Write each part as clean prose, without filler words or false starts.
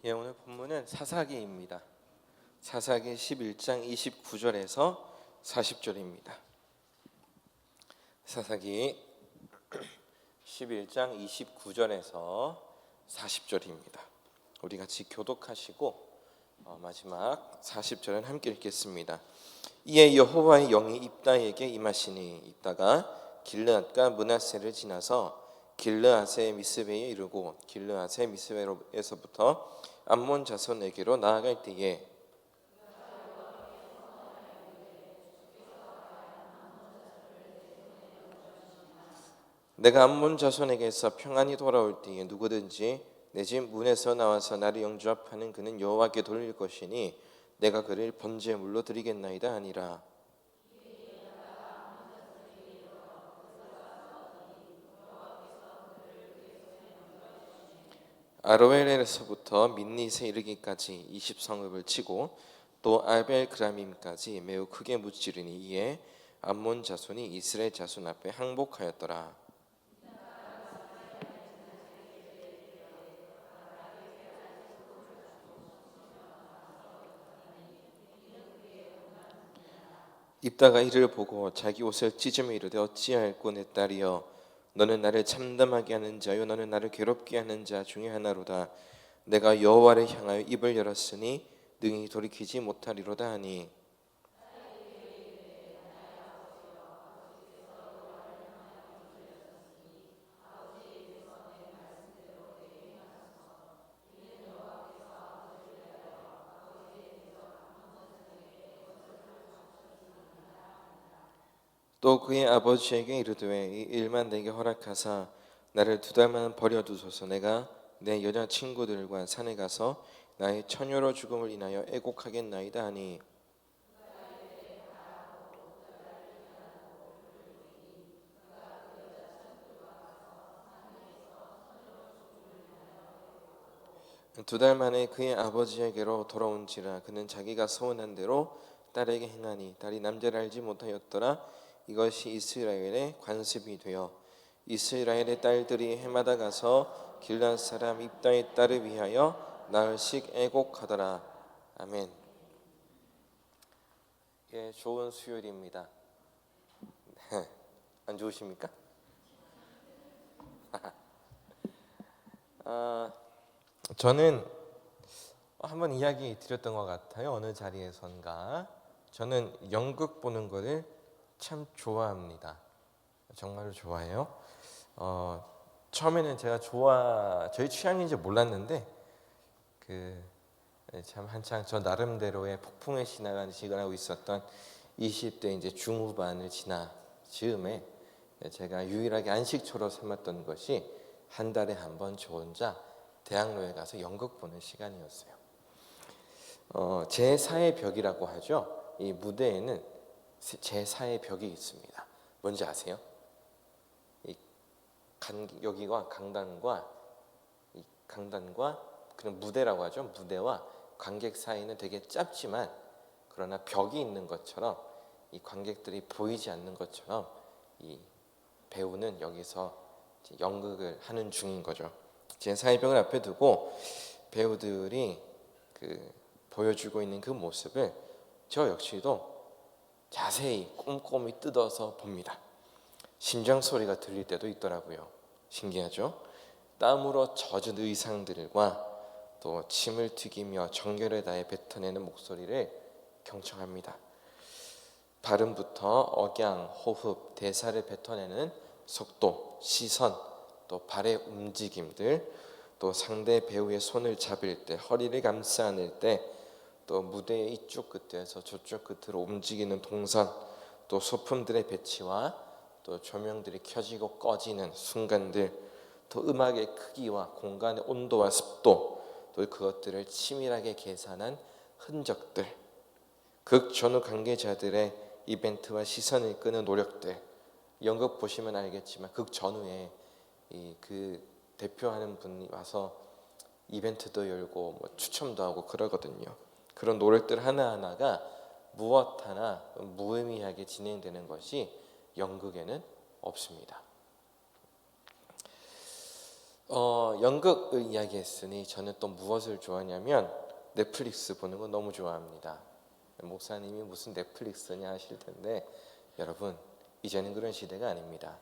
예, 오늘 본문은 사사기입니다. 사사기 11장 29절에서 40절입니다. 사사기 11장 29절에서 40절입니다. 우리 같이 교독하시고 마지막 40절은 함께 읽겠습니다. 이에 여호와의 영이 입다에게 임하시니 입다가 길르앗과 므낫세를 지나서 길르앗의 미스베에 이르고 길르앗의 미스베에서부터 암몬 자손에게로 나아갈 때에 내가 암몬 자손에게서 평안히 돌아올 때에 누구든지 내 집 문에서 나와서 나를 영접하는 그는 여호와께 돌릴 것이니 내가 그를 번제물로 드리겠나이다 하니라. 아로엘에서부터 민닛에 이르기까지 20성읍을 치고 또 아벨그라밈까지 매우 크게 무찌르니 이에 암몬 자손이 이스라엘 자손 앞에 항복하였더라. 입다가 이를 보고 자기 옷을 찢으며 이르되 어찌하였고 내 딸이여 너는 나를 참담하게 하는 자요 너는 나를 괴롭게 하는 자 중에 하나로다. 내가 여호와를 향하여 입을 열었으니 능히 돌이키지 못하리로다 하니 또 그의 아버지에게 이르되 이 일만 내게 허락하사 나를 2달만 버려두소서. 내가 내 여자 친구들과 산에 가서 나의 처녀로 죽음을 인하여 애곡하겠나이다 하니 2달 만에 그의 아버지에게로 돌아온지라 그는 자기가 소원한 대로 딸에게 행하니 딸이 남자를 알지 못하였더라. 이것이 이스라엘의 관습이 되어 이스라엘의 딸들이 해마다 가서 길앗 사람 입다의 딸을 위하여 나흘씩 애곡하더라. 아멘. 예, 좋은 수요일입니다. 안 좋으십니까? 저는 한번 이야기 드렸던 것 같아요. 어느 자리에선가. 저는 연극 보는 거를 참 좋아합니다. 정말로 좋아해요. 처음에는 제가 저희 취향인지 몰랐는데 참 한창 저 나름대로의 폭풍의 신화가 지나가고 있었던 20대 이제 중후반을 지나 즈음에 제가 유일하게 안식처로 삼았던 것이 한 달에 한 번 저 혼자 대학로에 가서 연극 보는 시간이었어요. 제4의 벽이라고 하죠. 이 무대에는 제4의 벽이 있습니다. 뭔지 아세요? 여기가 강단과 그런 무대라고 하죠. 무대와 관객 사이는 되게 짧지만 그러나 벽이 있는 것처럼 이 관객들이 보이지 않는 것처럼 이 배우는 여기서 연극을 하는 중인 거죠. 제4의 벽을 앞에 두고 배우들이 보여주고 있는 그 모습을 저 역시도 자세히 꼼꼼히 뜯어서 봅니다. 심장 소리가 들릴 때도 있더라고요. 신기하죠? 땀으로 젖은 의상들과 또 침을 튀기며 정열을 다해 뱉어내는 목소리를 경청합니다. 발음부터 억양, 호흡, 대사를 뱉어내는 속도, 시선, 또 발의 움직임들, 또 상대 배우의 손을 잡을 때, 허리를 감싸 안을 때, 또 무대의 이쪽 끝에서 저쪽 끝으로 움직이는 동선, 또 소품들의 배치와 또 조명들이 켜지고 꺼지는 순간들, 또 음악의 크기와 공간의 온도와 습도, 또 그것들을 치밀하게 계산한 흔적들, 극전후 관계자들의 이벤트와 시선을 끄는 노력들. 연극 보시면 알겠지만 극전후에 그 대표하는 분이 와서 이벤트도 열고 뭐 추첨도 하고 그러거든요. 그런 노력들 하나하나가 무엇 하나 무의미하게 진행되는 것이 연극에는 없습니다. 연극을 이야기했으니 저는 또 무엇을 좋아하냐면 넷플릭스 보는 거 너무 좋아합니다. 목사님이 무슨 넷플릭스냐 하실 텐데 여러분 이제는 그런 시대가 아닙니다.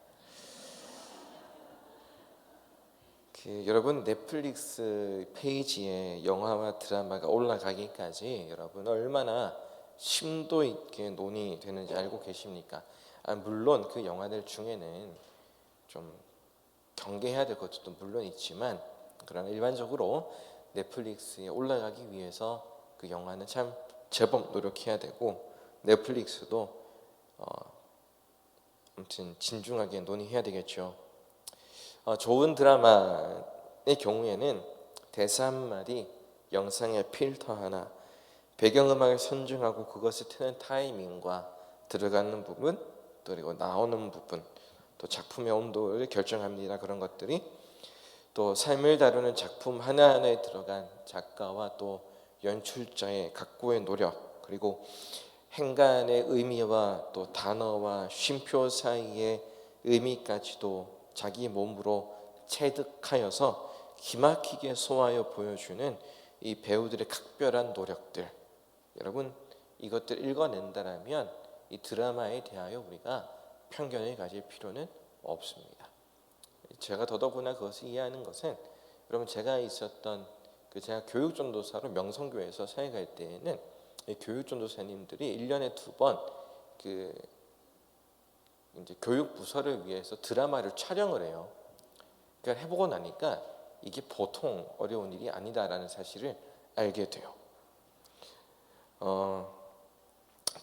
여러분 넷플릭스 페이지에 영화와 드라마가 올라가기까지 여러분 얼마나 심도 있게 논의되는지 알고 계십니까? 물론 그 영화들 중에는 좀 경계해야 될 것도 물론 있지만 그러나 일반적으로 넷플릭스에 올라가기 위해서 그 영화는 참 제법 노력해야 되고 넷플릭스도 아무튼 진중하게 논의해야 되겠죠. 좋은 드라마의 경우에는 대사 한마디, 영상의 필터 하나, 배경음악을 선정하고 그것을 트는 타이밍과 들어가는 부분, 또 그리고 나오는 부분, 또 작품의 온도를 결정합니다. 그런 것들이 또 삶을 다루는 작품 하나하나에 들어간 작가와 또 연출자의 각고의 노력, 그리고 행간의 의미와 또 단어와 쉼표 사이의 의미까지도 자기 몸으로 체득하여서 기막히게 소화하여 보여주는 이 배우들의 각별한 노력들, 여러분 이것들 읽어낸다라면 이 드라마에 대하여 우리가 편견을 가질 필요는 없습니다. 제가 더더구나 그것을 이해하는 것은 여러분 제가 있었던 제가 교육전도사로 명성교회에서 사역할 때에는 교육전도사님들이 1년에 2번 이제 교육부서를 위해서 드라마를 촬영을 해요. 그러니까 해보고 나니까 이게 보통 어려운 일이 아니다라는 사실을 알게 돼요.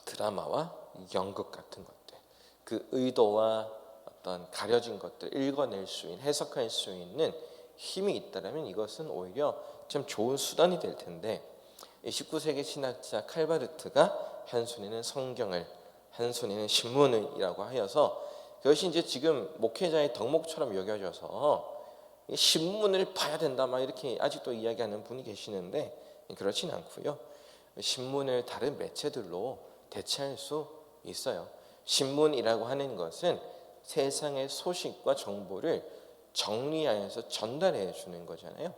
드라마와 연극 같은 것들, 그 의도와 어떤 가려진 것들 읽어낼 수 있는, 해석할 수 있는 힘이 있다면 이것은 오히려 참 좋은 수단이 될 텐데 19세기 신학자 칼바르트가 한 손에는 성경을 한 손에는 신문이라고 하여서 그것이 이제 지금 목회자의 덕목처럼 여겨져서 신문을 봐야 된다 막 이렇게 아직도 이야기하는 분이 계시는데 그렇진 않고요. 신문을 다른 매체들로 대체할 수 있어요. 신문이라고 하는 것은 세상의 소식과 정보를 정리하여서 전달해 주는 거잖아요.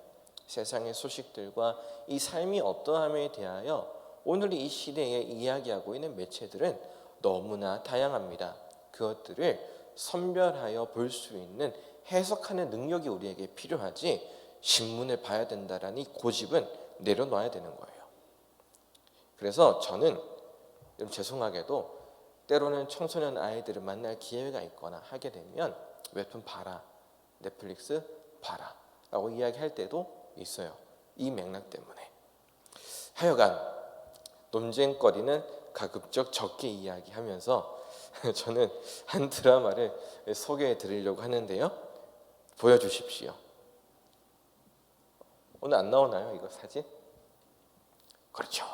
세상의 소식들과 이 삶이 어떠함에 대하여 오늘 이 시대에 이야기하고 있는 매체들은 너무나 다양합니다. 그것들을 선별하여 볼 수 있는 해석하는 능력이 우리에게 필요하지 신문을 봐야 된다라는 이 고집은 내려놔야 되는 거예요. 그래서 저는 죄송하게도 때로는 청소년 아이들을 만날 기회가 있거나 하게 되면 웹툰 봐라, 넷플릭스 봐라 라고 이야기할 때도 있어요. 이 맥락 때문에. 하여간 논쟁거리는 가급적 적게 이야기하면서 저는 한 드라마를 소개해 드리려고 하는데요. 보여주십시오. 오늘 안 나오나요? 이거 사진? 그렇죠.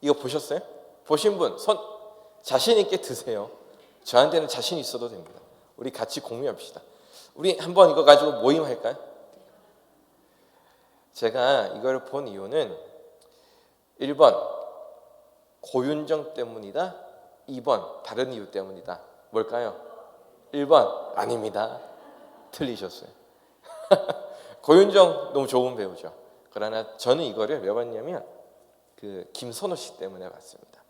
이거 보셨어요? 보신 분 손 자신 있게 드세요. 저한테는 자신 있어도 됩니다. 우리 같이 공유합시다. 우리 한번 이거 가지고 모임할까요? 제가 이걸 본 이유는 1번 고윤정 때문이다. 2번 다른 이유 때문이다. 뭘까요? 1번 아닙니다. 틀리셨어요. 고윤정 너무 좋은 배우죠. 그러나 저는 이거를 왜 봤냐면 김선호 씨 때문에 봤습니다.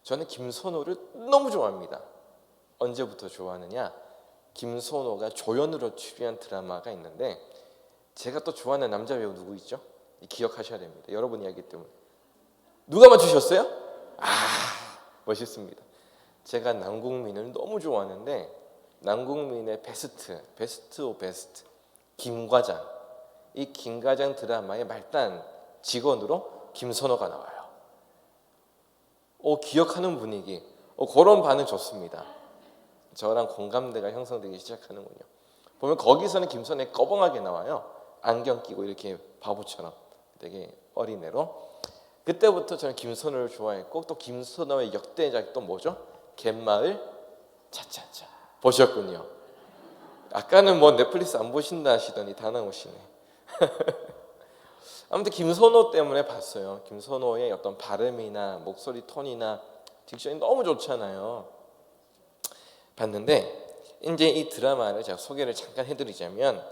저는 김선호를 너무 좋아합니다. 언제부터 좋아하느냐? 김선호가 조연으로 출연한 드라마가 있는데 제가 또 좋아하는 남자 배우 누구 있죠? 기억하셔야 됩니다. 여러분 이야기 때문에. 누가 맞추셨어요? 멋있습니다. 제가 남궁민을 너무 좋아하는데 남궁민의 베스트 오브 베스트 김과장, 이 김과장 드라마의 말단 직원으로 김선호가 나와요. 기억하는 분위기, 그런 반응 좋습니다. 저랑 공감대가 형성되기 시작하는군요. 보면 거기서는 김선호가 꺼벙하게 나와요. 안경 끼고 이렇게 바보처럼 되게 어린애로. 그때부터 저는 김선호를 좋아했고 또 김선호의 역대작 또 뭐죠? 갯마을 차차차 보셨군요. 아까는 뭐 넷플릭스 안 보신다 하시더니 다 나오시네. 아무튼 김선호 때문에 봤어요. 김선호의 어떤 발음이나 목소리 톤이나 딕션이 너무 좋잖아요. 봤는데 이제 이 드라마를 제가 소개를 잠깐 해드리자면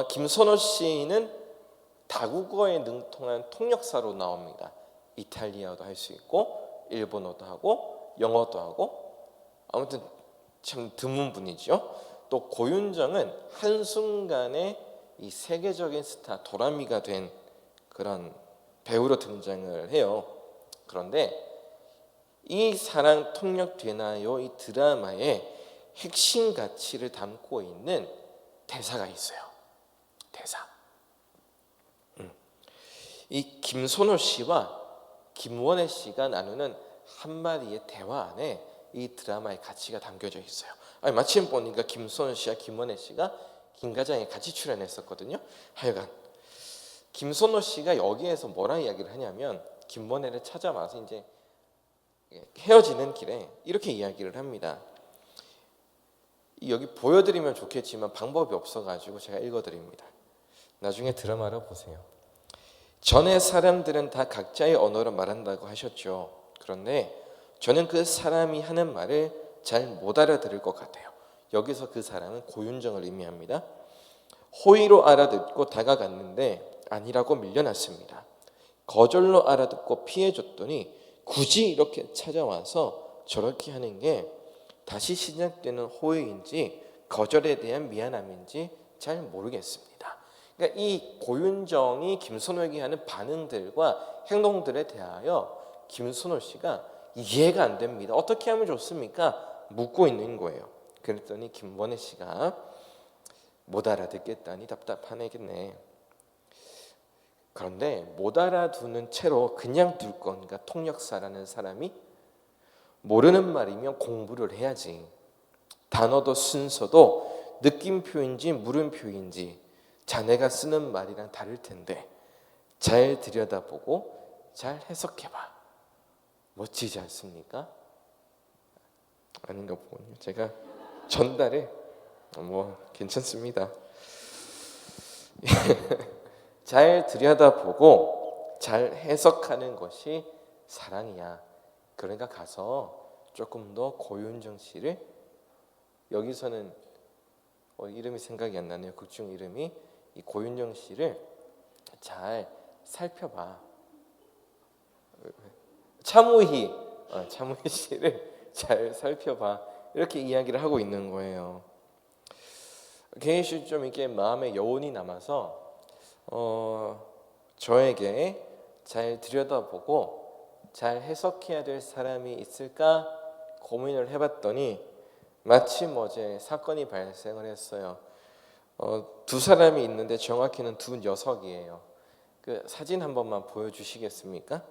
김선호 씨는 다국어에 능통한 통역사로 나옵니다. 이탈리아어도 할 수 있고 일본어도 하고 영어도 하고 아무튼 참 드문 분이죠. 또 고윤정은 한순간에 이 세계적인 스타 도라미가 된 그런 배우로 등장을 해요. 그런데 이 사랑 통역되나요? 이 드라마의 핵심 가치를 담고 있는 대사가 있어요. 대사. 이 김선호 씨와 김원혜 씨가 나누는 한마디의 대화 안에 이 드라마의 가치가 담겨져 있어요. 아니, 마침 보니까 김선호 씨와 김원혜 씨가 김가장에 같이 출연했었거든요. 하여간 김선호 씨가 여기에서 뭐라 이야기를 하냐면 김원혜를 찾아와서 이제 헤어지는 길에 이렇게 이야기를 합니다. 여기 보여드리면 좋겠지만 방법이 없어가지고 제가 읽어드립니다. 나중에 드라마로 보세요. 전에 사람들은 다 각자의 언어로 말한다고 하셨죠. 그런데 저는 그 사람이 하는 말을 잘 못 알아들을 것 같아요. 여기서 그 사람은 고윤정을 의미합니다. 호의로 알아듣고 다가갔는데 아니라고 밀려났습니다. 거절로 알아듣고 피해줬더니 굳이 이렇게 찾아와서 저렇게 하는 게 다시 시작되는 호의인지 거절에 대한 미안함인지 잘 모르겠습니다. 그러니까 이 고윤정이 김선호에게 하는 반응들과 행동들에 대하여 김선호 씨가 이해가 안 됩니다. 어떻게 하면 좋습니까? 묻고 있는 거예요. 그랬더니 김원혜 씨가 못 알아듣겠다니 답답하네겠네. 그런데 못 알아두는 채로 그냥 둘 건가? 통역사라는 사람이 모르는 말이면 공부를 해야지. 단어도 순서도 느낌표인지 물음표인지 자네가 쓰는 말이랑 다를 텐데 잘 들여다보고 잘 해석해봐. 멋지지 않습니까? 아닌가 보군요. 제가 전달에 괜찮습니다. 잘 들여다보고 잘 해석하는 것이 사랑이야. 그러니까 가서 조금 더 고윤정 씨를, 여기서는 이름이 생각이 안 나네요. 극중 이름이. 이 고윤정 씨를 잘 살펴봐. 차무희 씨를 잘 살펴봐. 이렇게 이야기를 하고 있는 거예요. 개인 씨 좀 이렇게 마음에 여운이 남아서 저에게 잘 들여다보고 잘 해석해야 될 사람이 있을까 고민을 해봤더니 마침 어제 사건이 발생을 했어요. 두 사람이 있는데 정확히는 두 녀석이에요. 그 사진 한 번만 보여주시겠습니까?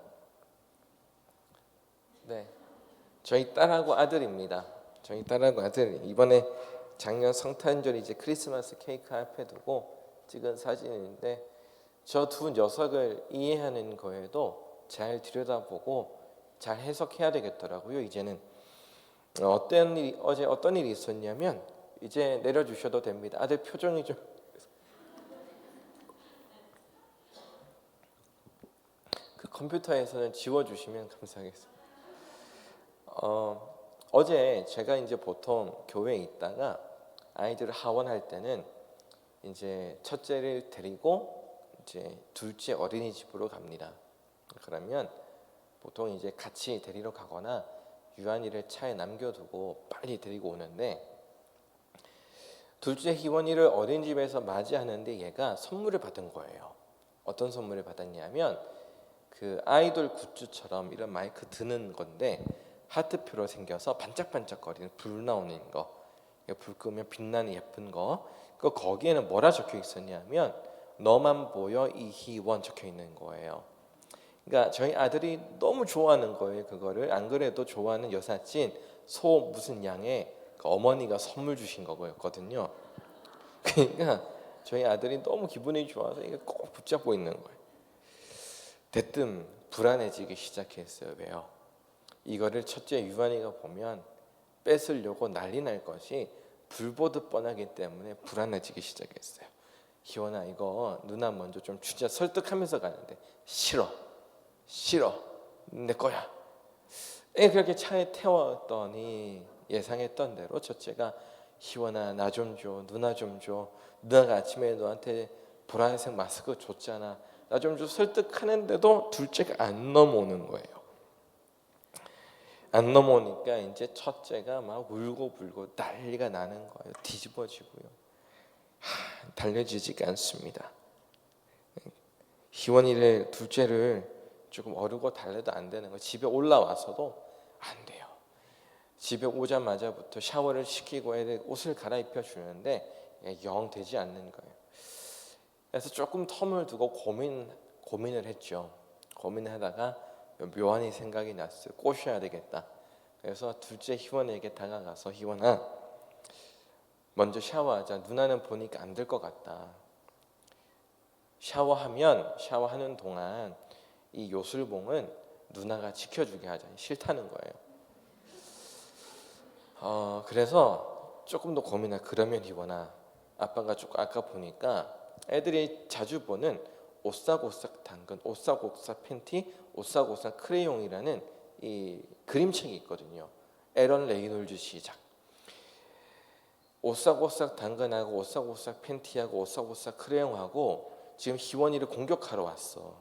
네, 저희 딸하고 아들입니다. 저희 딸하고 아들, 이번에 작년 성탄절 이제 크리스마스 케이크 앞에 두고 찍은 사진인데 저 두 녀석을 이해하는 거에도 잘 들여다보고 잘 해석해야 되겠더라고요. 이제는 어제 어떤 일이 있었냐면, 이제 내려주셔도 됩니다. 아들 표정이 좀 그 컴퓨터에서는 지워주시면 감사하겠습니다. 어제 제가 이제 보통 교회에 있다가 아이들 하원할 때는 이제 첫째를 데리고 이제 둘째 어린이집으로 갑니다. 그러면 보통 이제 같이 데리러 가거나 유한이를 차에 남겨두고 빨리 데리고 오는데, 둘째 희원이를 어린이집에서 맞이하는데 얘가 선물을 받은 거예요. 어떤 선물을 받았냐면 그 아이돌 굿즈처럼 이런 마이크 드는 건데 하트표로 생겨서 반짝반짝거리는 불 나오는 거, 불 끄면 빛나는 예쁜 거. 거기에는 뭐라 적혀 있었냐면 너만 보여 이희원 적혀 있는 거예요. 그러니까 저희 아들이 너무 좋아하는 거예요. 그거를 안 그래도 좋아하는 여사친 소 무슨 양의 그 어머니가 선물 주신 거였거든요. 그러니까 저희 아들이 너무 기분이 좋아서 이게 꼭 붙잡고 있는 거예요. 대뜸 불안해지기 시작했어요. 왜요? 이거를 첫째 유한이가 보면 뺏으려고 난리 날 것이 불보듯 뻔하기 때문에 불안해지기 시작했어요. 희원아, 이거 누나 먼저 좀 주자 설득하면서 가는데 싫어 내 거야. 그렇게 차에 태웠더니 예상했던 대로 첫째가 희원아 나 좀 줘, 누나 좀 줘. 누나가 아침에 너한테 보라색 마스크 줬잖아. 나 좀 줘. 설득하는데도 둘째가 안 넘어오는 거예요. 안 넘어오니까 이제 첫째가 막 울고불고 난리가 나는 거예요. 뒤집어지고요. 달래지지가 않습니다. 희원이를 둘째를 조금 어르고 달래도 안 되는 거예요. 집에 올라와서도 안 돼요. 집에 오자마자부터 샤워를 시키고 애들 옷을 갈아입혀 주는데 영 되지 않는 거예요. 그래서 조금 텀을 두고 고민을 했죠. 고민하다가 묘안이 생각이 났어요. 꼬셔야 되겠다. 그래서 둘째 희원에게 다가가서 희원아 먼저 샤워하자. 누나는 보니까 안 될 것 같다. 샤워하는 동안 이 요술봉은 누나가 지켜주게 하자. 싫다는 거예요. 그래서 조금 더 고민해. 그러면 희원아 아빠가 조금 아까 보니까 애들이 자주 보는 오싹오싹 당근, 오싹오싹 팬티, 오싹오싹 크레용이라는 이 그림책이 있거든요. 에런 레이놀즈 시작. 오싹오싹 당근하고 오싹오싹 팬티하고 오싹오싹 크레용하고 지금 희원이를 공격하러 왔어.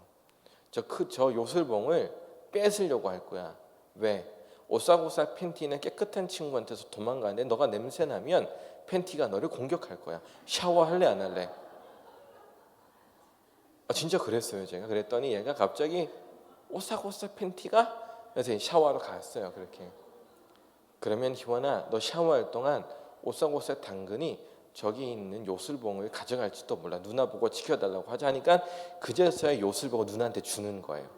저 요술봉을 뺏으려고 할 거야. 왜? 오싹오싹 팬티는 깨끗한 친구한테서 도망가는데 너가 냄새나면 팬티가 너를 공격할 거야. 샤워할래 안 할래? 진짜 그랬어요. 제가 그랬더니 얘가 갑자기 오싹오싹 팬티가 그래서 샤워하러 갔어요. 그렇게. 그러면 희원아 너 샤워할 동안 오싹오싹 당근이 저기 있는 요술봉을 가져갈지도 몰라. 누나 보고 지켜달라고 하자니까 그제서야 요술봉을 누나한테 주는 거예요.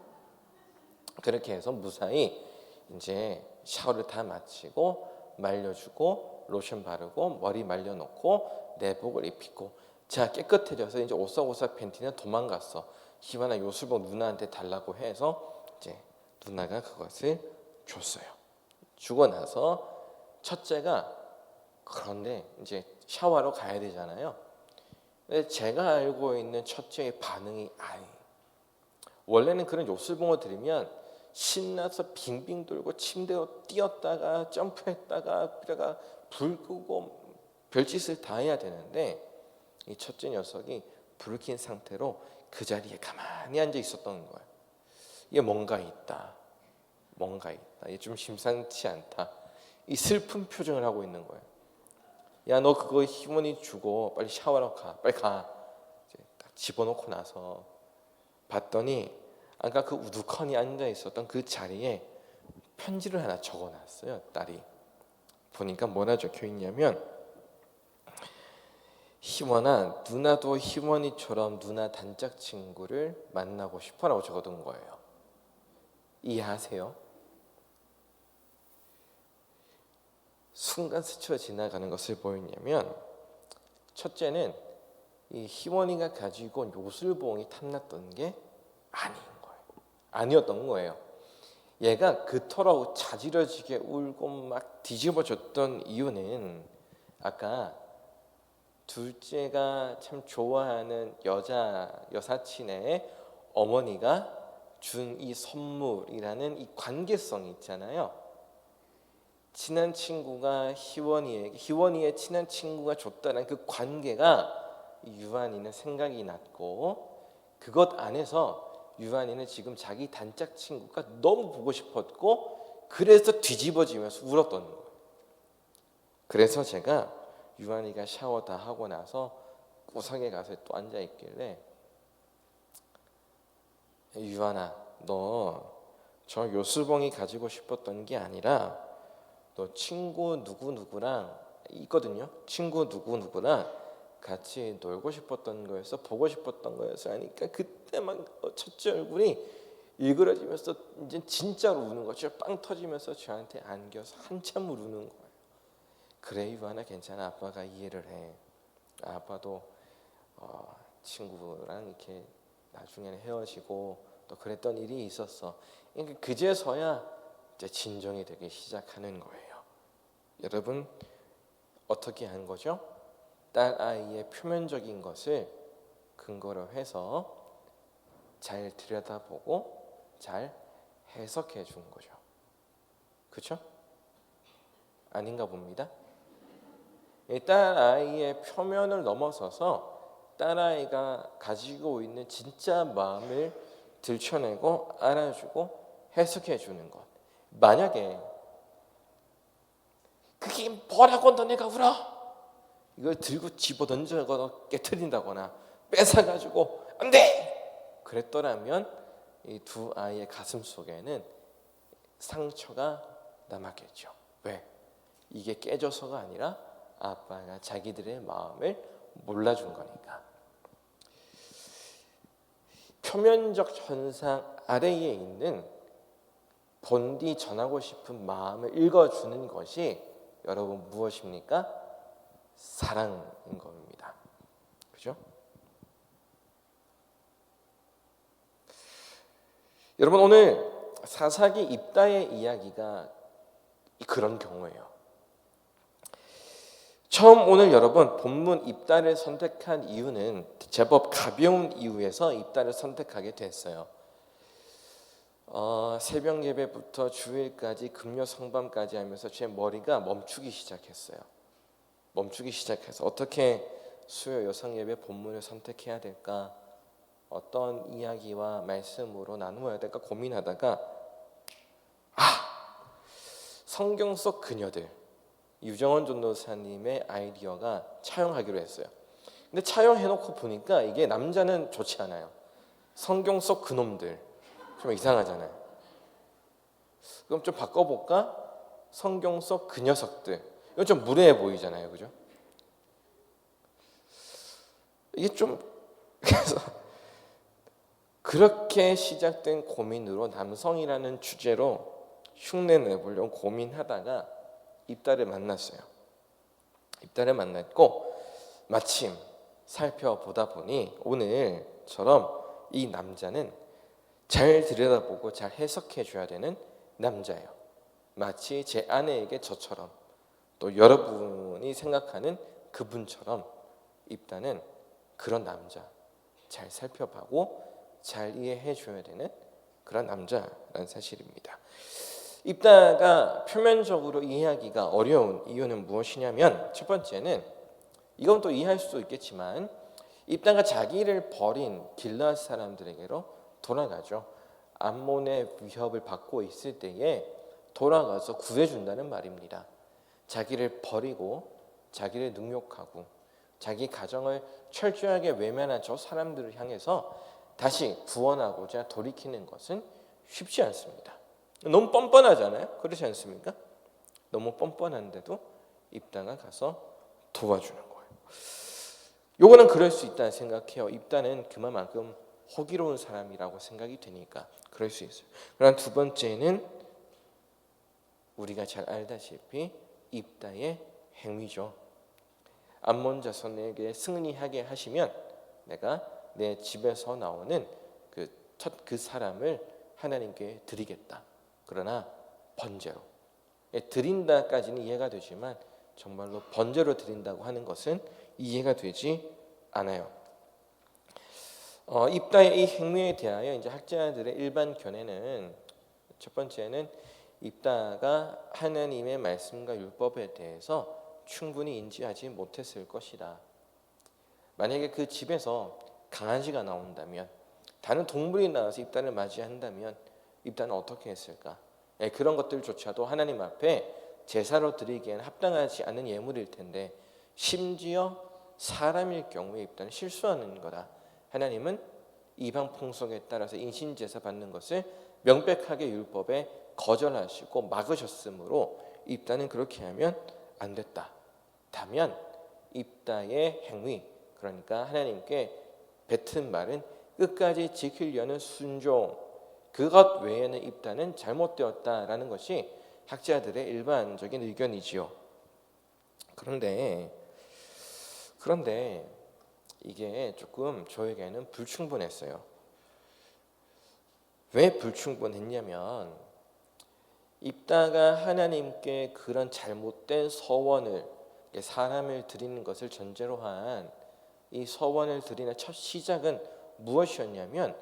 그렇게 해서 무사히 이제 샤워를 다 마치고 말려주고 로션 바르고 머리 말려놓고 내복을 입히고 자 깨끗해져서 이제 오싹오싹 팬티는 도망갔어. 희원아 요술봉 누나한테 달라고 해서 이제 누나가 그것을 줬어요. 주고 나서 첫째가 그런데 이제 샤워하러 가야 되잖아요. 근데 제가 알고 있는 첫째의 반응이 원래는 그런 요술봉을 들으면 신나서 빙빙 돌고 침대로 뛰었다가 점프했다가 그다가 불 끄고 별짓을 다 해야 되는데 이 첫째 녀석이 불을 킨 상태로 그 자리에 가만히 앉아 있었던 거예요. 이게 뭔가 있다. 이게 좀 심상치 않다. 이 슬픈 표정을 하고 있는 거예요. 야, 너 그거 희원이 주고 빨리 샤워하러 가. 빨리 가. 이제 딱 집어넣고 나서 봤더니 아까 그 우두커니 앉아 있었던 그 자리에 편지를 하나 적어놨어요. 딸이. 보니까 뭐라 적혀 있냐면 희원아 누나도 희원이처럼 누나 단짝 친구를 만나고 싶어라고 적어둔 거예요. 이해하세요? 순간 스쳐 지나가는 것을 보였냐면 첫째는 이 희원이가 가지고 온 요술봉이 탐났던 게 아니었던 거예요. 얘가 그토록 자지러지게 울고 막 뒤집어졌던 이유는 아까 둘째가 참 좋아하는 여사친의 어머니가 준 이 선물이라는 이 관계성이 있잖아요. 친한 친구가 희원이의 친한 친구가 줬다는 그 관계가 유한이는 생각이 났고 그것 안에서 유한이는 지금 자기 단짝 친구가 너무 보고 싶었고 그래서 뒤집어지면서 울었던 거예요. 그래서 제가 유한이가 샤워 다 하고 나서 구석에 가서 또 앉아 있길래 유한아 너 저 요술봉이 가지고 싶었던 게 아니라 너 친구 누구누구랑 있거든요. 친구 누구누구랑 같이 놀고 싶었던 거였어. 보고 싶었던 거였어. 하니까 그때 막 첫째 얼굴이 일그러지면서 이제 진짜로 우는 거죠. 빵 터지면서 저한테 안겨서 한참 우는 거예요. 그래 유한아 괜찮아. 아빠가 이해를 해. 아빠도 친구랑 이렇게 나중에는 헤어지고 또 그랬던 일이 있었어. 그러니까 그제서야 이제 진정이 되기 시작하는 거예요. 여러분 어떻게 한 거죠? 딸 아이의 표면적인 것을 근거로 해서 잘 들여다보고 잘 해석해 준 거죠. 그렇죠? 아닌가 봅니다. 이 딸아이의 표면을 넘어서서 딸아이가 가지고 있는 진짜 마음을 들춰내고 알아주고 해석해 주는 것. 만약에 그게 뭐라고 너네가 울어? 이걸 들고 집어 던져거나 깨트린다거나 뺏어가지고 안 돼! 그랬더라면 이 두 아이의 가슴 속에는 상처가 남았겠죠. 왜? 이게 깨져서가 아니라 아빠가 자기들의 마음을 몰라준 거니까. 표면적 현상 아래에 있는 본디 전하고 싶은 마음을 읽어주는 것이 여러분 무엇입니까? 사랑인 겁니다. 그죠? 여러분 오늘 사사기 입다의 이야기가 그런 경우예요. 처음 오늘 여러분 본문 입다를 선택한 이유는 제법 가벼운 이유에서 입다를 선택하게 됐어요. 새벽 예배부터 주일까지 금요 성밤까지 하면서 제 머리가 멈추기 시작했어요. 멈추기 시작해서 어떻게 수요 여성 예배 본문을 선택해야 될까? 어떤 이야기와 말씀으로 나누어야 될까 고민하다가 성경 속 그녀들 유정원 전도사님의 아이디어가 차용하기로 했어요. 근데 차용해놓고 보니까 이게 남자는 좋지 않아요. 성경 속 그놈들 좀 이상하잖아요. 그럼 좀 바꿔볼까? 성경 속 그 녀석들. 이건 좀 무례해 보이잖아요, 그죠? 이게 좀 그래서 그렇게 시작된 고민으로 남성이라는 주제로 흉내 내보려고 고민하다가 입다를 만났어요. 입다를 만났고 마침 살펴보다 보니 오늘처럼 이 남자는 잘 들여다보고 잘 해석해 줘야 되는 남자예요. 마치 제 아내에게 저처럼 또 여러분이 생각하는 그분처럼 입다는 그런 남자, 잘 살펴보고 잘 이해해 줘야 되는 그런 남자라는 사실입니다. 입다가 표면적으로 이해하기가 어려운 이유는 무엇이냐면 첫 번째는 이건 또 이해할 수도 있겠지만 입다가 자기를 버린 길앗 사람들에게로 돌아가죠. 암몬의 위협을 받고 있을 때에 돌아가서 구해준다는 말입니다. 자기를 버리고 자기를 능욕하고 자기 가정을 철저하게 외면한 저 사람들을 향해서 다시 구원하고자 돌이키는 것은 쉽지 않습니다. 너무 뻔뻔하잖아요. 그렇지 않습니까? 너무 뻔뻔한데도 입다가 가서 도와주는 거예요. 요거는 그럴 수 있다는 생각해요. 입다는 그만큼 호기로운 사람이라고 생각이 되니까 그럴 수 있어요. 그럼 두 번째는 우리가 잘 알다시피 입다의 행위죠. 암몬 자손에게 승리하게 하시면 내가 내 집에서 나오는 그 사람을 하나님께 드리겠다. 그러나 번제로 드린다까지는 이해가 되지만 정말로 번제로 드린다고 하는 것은 이해가 되지 않아요. 입다의 이 행위에 대하여 이제 학자들의 일반 견해는 첫 번째는 입다가 하나님의 말씀과 율법에 대해서 충분히 인지하지 못했을 것이다. 만약에 그 집에서 강아지가 나온다면 다른 동물이 나와서 입다를 맞이한다면 입다는 어떻게 했을까? 그런 것들조차도 하나님 앞에 제사로 드리기에는 합당하지 않은 예물일 텐데 심지어 사람일 경우에 입다는 실수하는 거다. 하나님은 이방 풍속에 따라서 인신제사 받는 것을 명백하게 율법에 거절하시고 막으셨으므로 입다는 그렇게 하면 안 됐다. 다면 입다의 행위, 그러니까 하나님께 뱉은 말은 끝까지 지키려는 순종, 그것 외에는 입다는 잘못되었다라는 것이 학자들의 일반적인 의견이지요. 그런데 이게 조금 저에게는 불충분했어요. 왜 불충분했냐면 입다가 하나님께 그런 잘못된 서원을 사람을 드리는 것을 전제로 한 이 서원을 드리는 첫 시작은 무엇이었냐면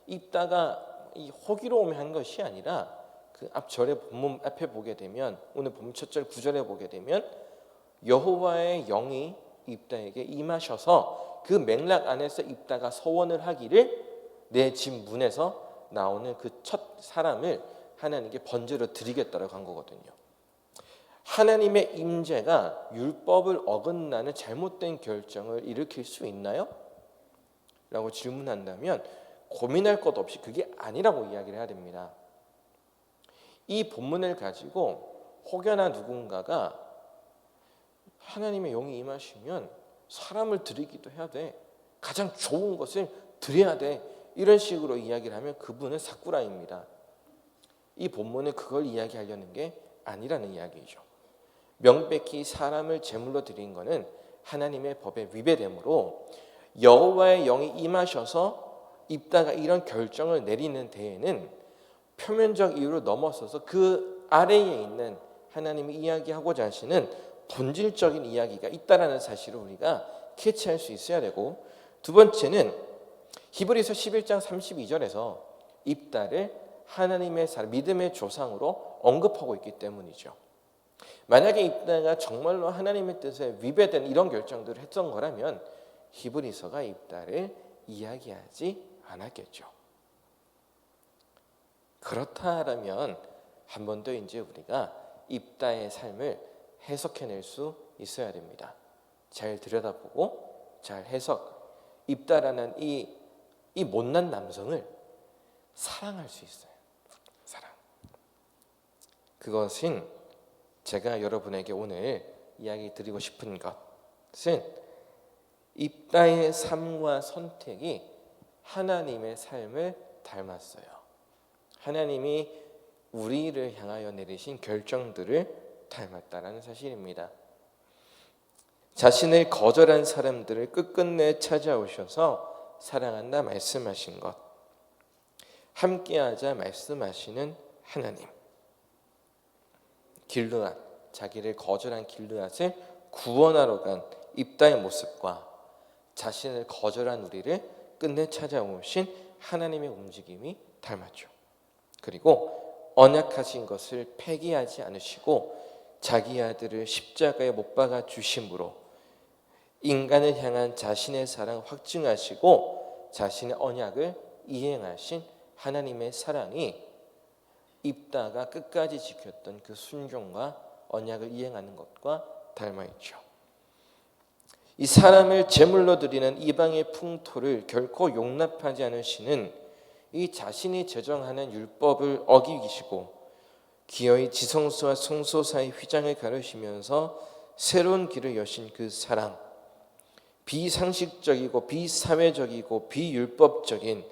입다가 이 호기로움에 한 것이 아니라 그 앞절에 본문 앞에 보게 되면 오늘 본문 첫 절 9절에 보게 되면 여호와의 영이 입다에게 임하셔서 그 맥락 안에서 입다가 서원을 하기를 내 집 문에서 나오는 그 첫 사람을 하나님께 번제로 드리겠다라고 한 거거든요. 하나님의 임재가 율법을 어긋나는 잘못된 결정을 일으킬 수 있나요? 라고 질문한다면 고민할 것 없이 그게 아니라고 이야기를 해야 됩니다. 이 본문을 가지고 혹여나 누군가가 하나님의 영이 임하시면 사람을 드리기도 해야 돼, 가장 좋은 것을 드려야 돼, 이런 식으로 이야기를 하면 그분은 사꾸라입니다. 이 본문은 그걸 이야기하려는 게 아니라는 이야기죠. 명백히 사람을 제물로 드린 것은 하나님의 법에 위배되므로 여호와의 영이 임하셔서 입다가 이런 결정을 내리는 데에는 표면적 이유를 넘어서서 그 아래에 있는 하나님이 이야기하고자 하시는 본질적인 이야기가 있다라는 사실을 우리가 캐치할 수 있어야 되고, 두 번째는 히브리서 11장 32절에서 입다를 하나님의 믿음의 조상으로 언급하고 있기 때문이죠. 만약에 입다가 정말로 하나님의 뜻에 위배된 이런 결정들을 했던 거라면 히브리서가 입다를 이야기하지 않았겠죠. 그렇다면 한 번 더 이제 우리가 입다의 삶을 해석해낼 수 있어야 됩니다. 잘 들여다보고 잘 해석. 입다라는 이 못난 남성을 사랑할 수 있어요. 사랑. 그것은 제가 여러분에게 오늘 이야기 드리고 싶은 것은 입다의 삶과 선택이 하나님의 삶을 닮았어요. 하나님이 우리를 향하여 내리신 결정들을 닮았다라는 사실입니다. 자신을 거절한 사람들을 끝끝내 찾아오셔서 사랑한다 말씀하신 것, 함께하자 말씀하시는 하나님, 길르앗, 자기를 거절한 길르앗을 구원하러 간 입다의 모습과 자신을 거절한 우리를 끝내 찾아오신 하나님의 움직임이 닮았죠. 그리고 언약하신 것을 폐기하지 않으시고 자기 아들을 십자가에 못 박아 주심으로 인간을 향한 자신의 사랑 확증하시고 자신의 언약을 이행하신 하나님의 사랑이 입다가 끝까지 지켰던 그 순종과 언약을 이행하는 것과 닮아있죠. 이 사람을 제물로 드리는 이방의 풍토를 결코 용납하지 않으시는 이 자신이 제정하는 율법을 어기시고 기어이 지성소와 성소 사이 휘장을 가르시면서 새로운 길을 여신 그 사랑, 비상식적이고 비사회적이고 비율법적인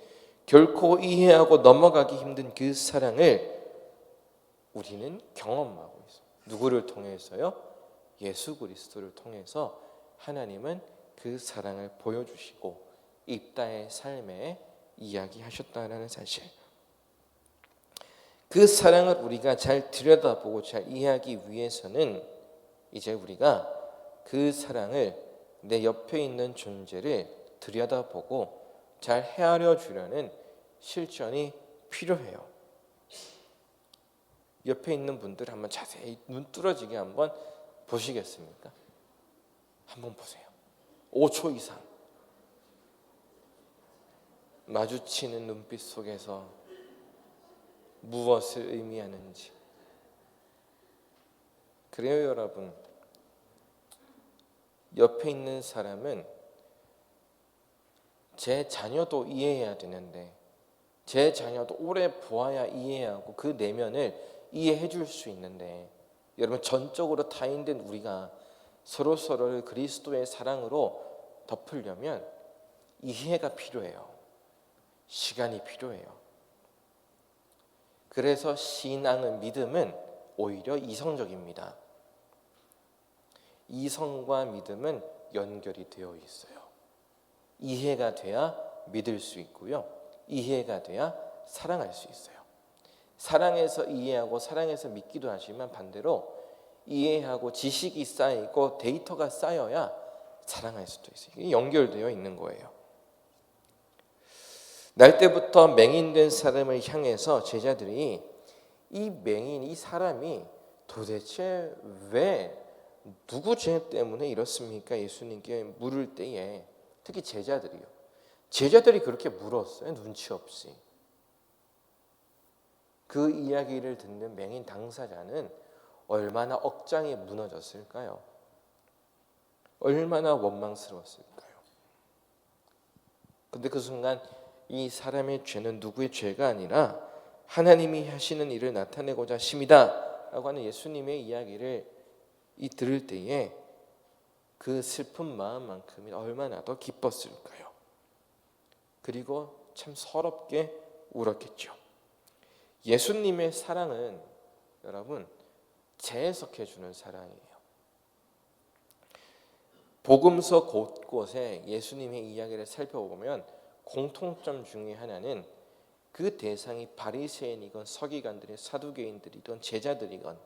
결코 이해하고 넘어가기 힘든 그 사랑을 우리는 경험하고 있어요. 누구를 통해서요? 예수 그리스도를 통해서 하나님은 그 사랑을 보여주시고 입다의 삶에 이야기하셨다는 사실, 그 사랑을 우리가 잘 들여다보고 잘 이해하기 위해서는 이제 우리가 그 사랑을 내 옆에 있는 존재를 들여다보고 잘 헤아려 주려는 실천이 필요해요. 옆에 있는 분들 한번 자세히 눈 뚫어지게 한번 보시겠습니까? 한번 보세요. 5초 이상 마주치는 눈빛 속에서 무엇을 의미하는지. 그래요, 여러분. 옆에 있는 사람은 제 자녀도 이해해야 되는데, 제 자녀도 오래 보아야 이해하고 그 내면을 이해해 줄 수 있는데, 여러분, 전적으로 타인된 우리가 서로를 그리스도의 사랑으로 덮으려면 이해가 필요해요. 시간이 필요해요. 그래서 신앙은, 믿음은 오히려 이성적입니다. 이성과 믿음은 연결이 되어 있어요. 이해가 돼야 믿을 수 있고요. 이해가 돼야 사랑할 수 있어요. 사랑해서 이해하고 사랑해서 믿기도 하지만 반대로 이해하고 지식이 쌓이고 데이터가 쌓여야 사랑할 수도 있어요. 이게 연결되어 있는 거예요. 날 때부터 맹인된 사람을 향해서 제자들이 이 맹인, 이 사람이 도대체 왜 누구 죄 때문에 이렇습니까? 예수님께 물을 때에 특히 제자들이 그렇게 물었어요. 눈치 없이. 그 이야기를 듣는 맹인 당사자는 얼마나 억장이 무너졌을까요? 얼마나 원망스러웠을까요? 근데 그 순간 이 사람의 죄는 누구의 죄가 아니라 하나님이 하시는 일을 나타내고자 하심이다 라고 하는 예수님의 이야기를 들을 때에 그 슬픈 마음만큼이 얼마나 더 기뻤을까요? 그리고 참 서럽게 울었겠죠. 예수님의 사랑은 여러분 재해석해주는 사랑이에요. 복음서 곳곳에 예수님의 이야기를 살펴보면 공통점 중에 하나는 그 대상이 바리새인이건 서기관들이 사두개인들이건 제자들이건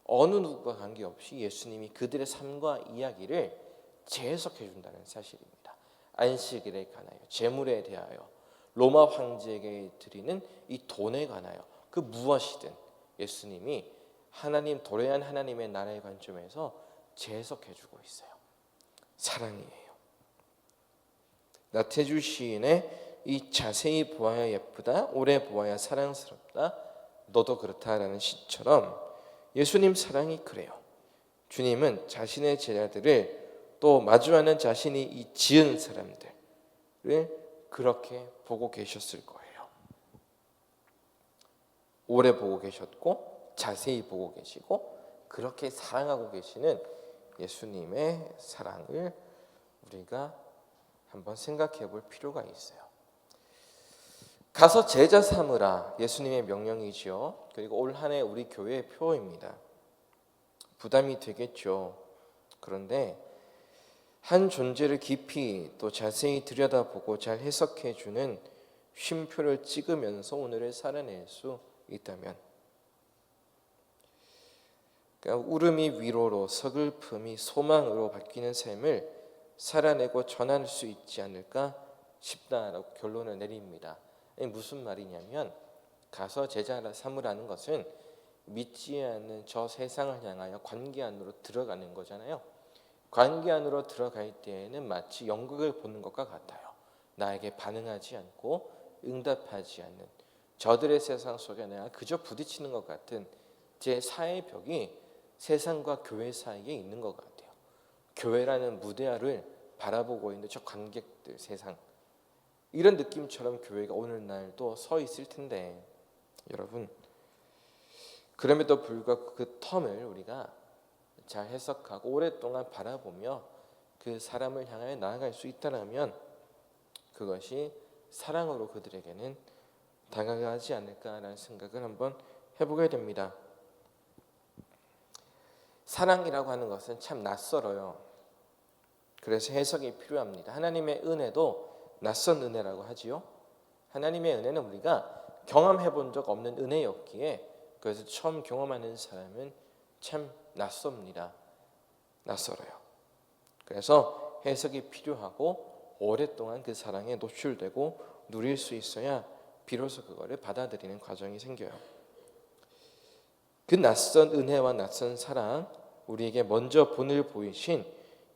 어느 누구와 관계없이 예수님이 그들의 삶과 이야기를 재해석해 준다는 사실입니다. 안식일에 관하여, 재물에 대하여, 로마 황제에게 드리는 이 돈에 관하여 그 무엇이든 예수님이 하나님 도래한 하나님의 나라의 관점에서 재해석해 주고 있어요. 사랑이에요. 나태주 시인의 이 자세히 보아야 예쁘다, 오래 보아야 사랑스럽다, 너도 그렇다라는 시처럼 예수님 사랑이 그래요. 주님은 자신의 제자들을 또 마주하는 자신이 이 지은 사람들을 그렇게 보고 계셨을 거예요. 오래 보고 계셨고 자세히 보고 계시고 그렇게 사랑하고 계시는 예수님의 사랑을 우리가 한번 생각해 볼 필요가 있어요. 가서 제자 삼으라 예수님의 명령이지요. 그리고 올 한 해 우리 교회의 표입니다. 부담이 되겠죠. 그런데 한 존재를 깊이 또 자세히 들여다보고 잘 해석해 주는 쉼표를 찍으면서 오늘을 살아낼 수 있다면, 그러니까 울음이 위로로 서글픔이 소망으로 바뀌는 삶을 살아내고 전할 수 있지 않을까 싶다라고 결론을 내립니다. 무슨 말이냐면 가서 제자 삼으라는 것은 믿지 않는 저 세상을 향하여 관계 안으로 들어가는 거잖아요. 관계 안으로 들어갈 때에는 마치 연극을 보는 것과 같아요. 나에게 반응하지 않고 응답하지 않는 저들의 세상 속에 내가 그저 부딪히는 것 같은 제 사회 벽이 세상과 교회 사이에 있는 것 같아요. 교회라는 무대를 바라보고 있는 저 관객들 세상, 이런 느낌처럼 교회가 오늘날도 서 있을 텐데 여러분, 그럼에도 불구하고 그 텀을 우리가 잘 해석하고 오랫동안 바라보며 그 사람을 향하여 나아갈 수 있다면 그것이 사랑으로 그들에게는 다가가지 않을까라는 생각을 한번 해보게 됩니다. 사랑이라고 하는 것은 참 낯설어요. 그래서 해석이 필요합니다. 하나님의 은혜도 낯선 은혜라고 하지요. 하나님의 은혜는 우리가 경험해 본 적 없는 은혜였기에 그래서 처음 경험하는 사람은 참 낯섭니다. 낯설어요. 그래서 해석이 필요하고 오랫동안 그 사랑에 노출되고 누릴 수 있어야 비로소 그거를 받아들이는 과정이 생겨요. 그 낯선 은혜와 낯선 사랑, 우리에게 먼저 본을 보이신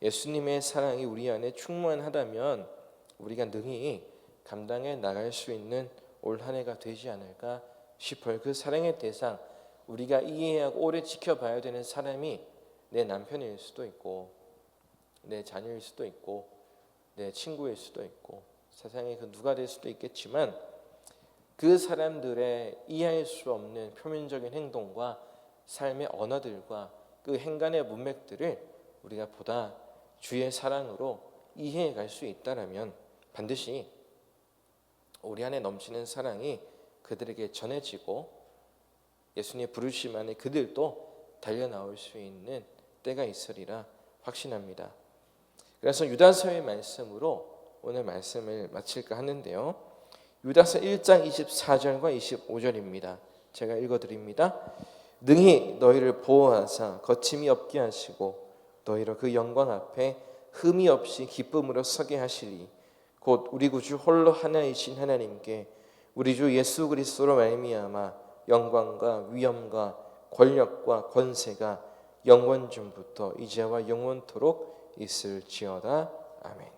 예수님의 사랑이 우리 안에 충만하다면 우리가 능히 감당해 나갈 수 있는 올 한 해가 되지 않을까 싶어요. 그 사랑의 대상, 우리가 이해하고 오래 지켜봐야 되는 사람이 내 남편일 수도 있고 내 자녀일 수도 있고 내 친구일 수도 있고 세상에 그 누가 될 수도 있겠지만 그 사람들의 이해할 수 없는 표면적인 행동과 삶의 언어들과 그 행간의 문맥들을 우리가 보다 주의 사랑으로 이해해 갈 수 있다라면 반드시 우리 안에 넘치는 사랑이 그들에게 전해지고 예수님의 부르심 안에 그들도 달려나올 수 있는 때가 있으리라 확신합니다. 그래서 유다서의 말씀으로 오늘 말씀을 마칠까 하는데요. 유다서 1장 24절과 25절입니다. 제가 읽어드립니다. 능히 너희를 보호하사 거침이 없게 하시고 너희로 그 영광 앞에 흠이 없이 기쁨으로 서게 하시리. 곧 우리 구주 홀로 하나이신 하나님께 우리 주 예수 그리스도로 말미암아 영광과 위엄과 권력과 권세가 영원전부터 이제와 영원토록 있을지어다. 아멘.